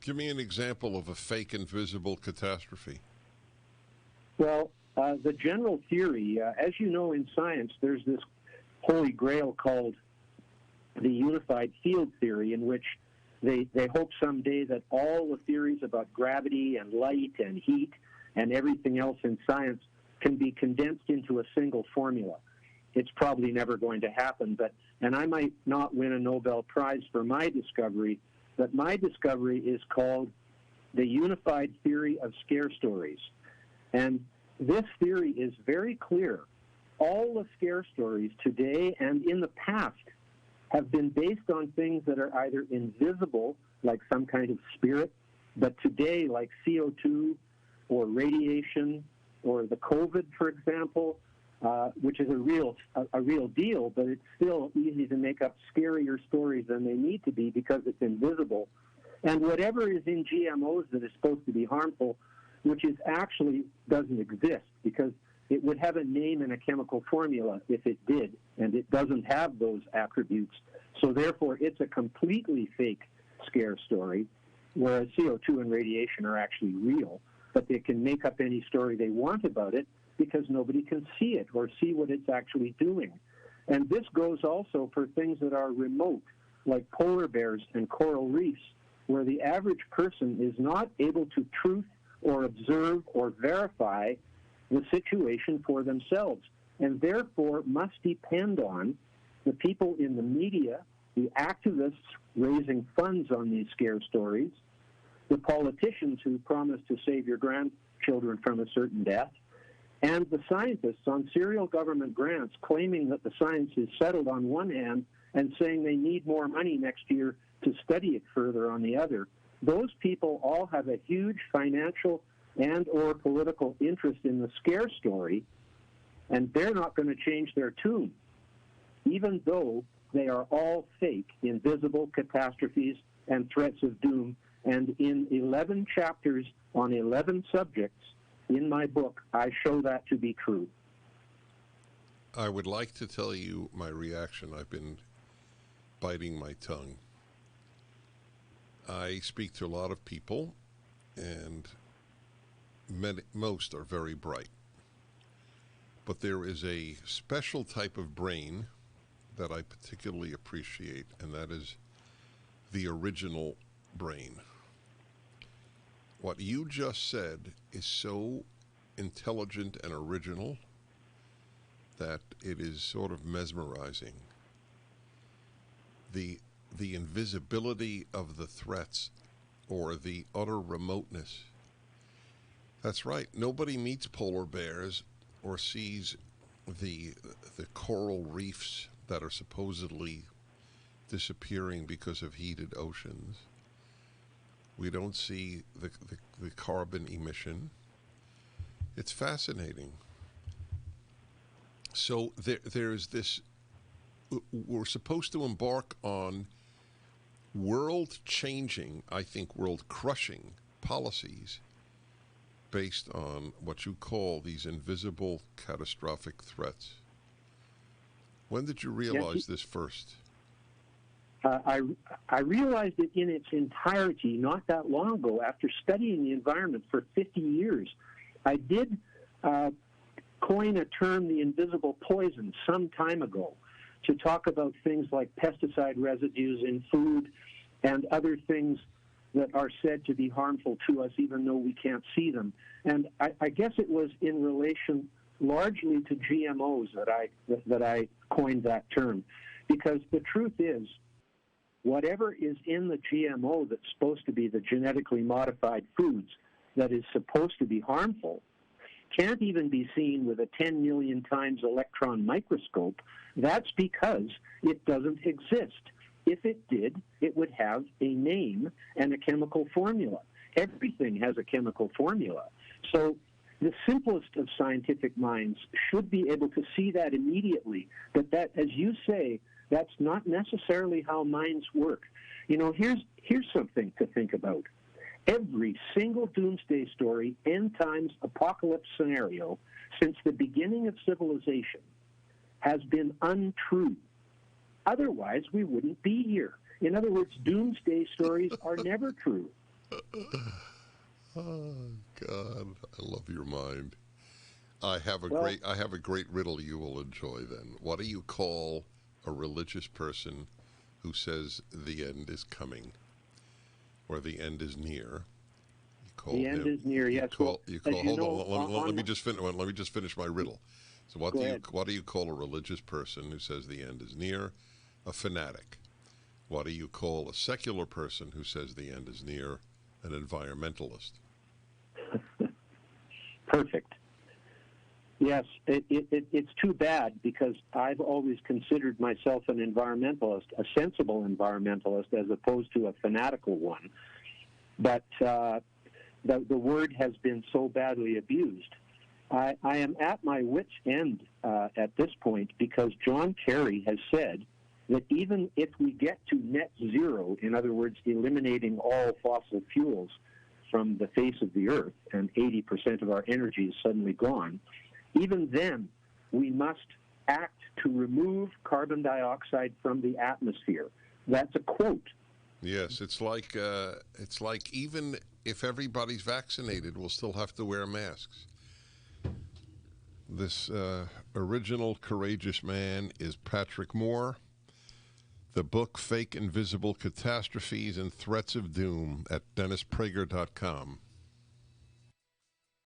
Give me an example of a fake invisible catastrophe. Well, the general theory, as you know in science, there's this holy grail called the unified field theory, in which they hope someday that all the theories about gravity and light and heat and everything else in science can be condensed into a single formula. It's probably never going to happen, and I might not win a Nobel Prize for my discovery, but my discovery is called the unified theory of scare stories. And this theory is very clear. All the scare stories today and in the past have been based on things that are either invisible, like some kind of spirit, but today, like CO2 or radiation or the COVID, for example, which is a real deal, but it's still easy to make up scarier stories than they need to be because it's invisible. And whatever is in GMOs that is supposed to be harmful, which is actually doesn't exist, because it would have a name and a chemical formula if it did, and it doesn't have those attributes. So therefore, it's a completely fake scare story, whereas CO2 and radiation are actually real, but they can make up any story they want about it because nobody can see it or see what it's actually doing. And this goes also for things that are remote, like polar bears and coral reefs, where the average person is not able to truth or observe or verify the situation for themselves, and therefore must depend on the people in the media, the activists raising funds on these scare stories, the politicians who promise to save your grandchildren from a certain death, and the scientists on serial government grants claiming that the science is settled on one hand and saying they need more money next year to study it further on the other. Those people all have a huge financial and or political interest in the scare story, and they're not going to change their tune, even though they are all fake, invisible catastrophes and threats of doom. And in 11 chapters on 11 subjects in my book, I show that to be true. I would like to tell you my reaction. I've been biting my tongue. I speak to a lot of people, and most are very bright. But there is a special type of brain that I particularly appreciate, and that is the original brain. What you just said is so intelligent and original that it is sort of mesmerizing. The invisibility of the threats, or the utter remoteness. That's right. Nobody meets polar bears or sees the coral reefs that are supposedly disappearing because of heated oceans. We don't see the carbon emission. It's fascinating. So there's this, we're supposed to embark on world-changing, I think world-crushing policies based on what you call these invisible catastrophic threats. When did you realize this first? I realized it in its entirety not that long ago, after studying the environment for 50 years. I did coin a term, the invisible poison, some time ago, to talk about things like pesticide residues in food and other things that are said to be harmful to us even though we can't see them. And I guess it was in relation largely to GMOs that I coined that term. Because the truth is, whatever is in the GMO that's supposed to be the genetically modified foods that is supposed to be harmful can't even be seen with a 10 million times electron microscope. That's because it doesn't exist. If it did, it would have a name and a chemical formula. Everything has a chemical formula. So the simplest of scientific minds should be able to see that immediately, but that, as you say, that's not necessarily how minds work. You know, here's something to think about. Every single doomsday story, end times, apocalypse scenario, since the beginning of civilization, has been untrue. Otherwise, we wouldn't be here. In other words, doomsday stories are never true. Oh God, I love your mind. I have a Well, great riddle you will enjoy then. What do you call a religious person who says the end is coming or the end is near? You call the end him. is near. You Yes. call. Well, You as call. you Hold know, on. Let me just finish. Let me just finish my riddle. So go ahead. what do you call a religious person who says the end is near? A fanatic. What do you call a secular person who says the end is near? An environmentalist. Perfect. Yes, it's too bad because I've always considered myself an environmentalist, a sensible environmentalist, as opposed to a fanatical one. But the word has been so badly abused. I am at my wit's end at this point because John Kerry has said that even if we get to net zero, in other words, eliminating all fossil fuels from the face of the earth, and 80% of our energy is suddenly gone, even then we must act to remove carbon dioxide from the atmosphere. That's a quote. Yes, it's like even if everybody's vaccinated, we'll still have to wear masks. This original courageous man is Patrick Moore. The book, Fake Invisible Catastrophes and Threats of Doom, at DennisPrager.com.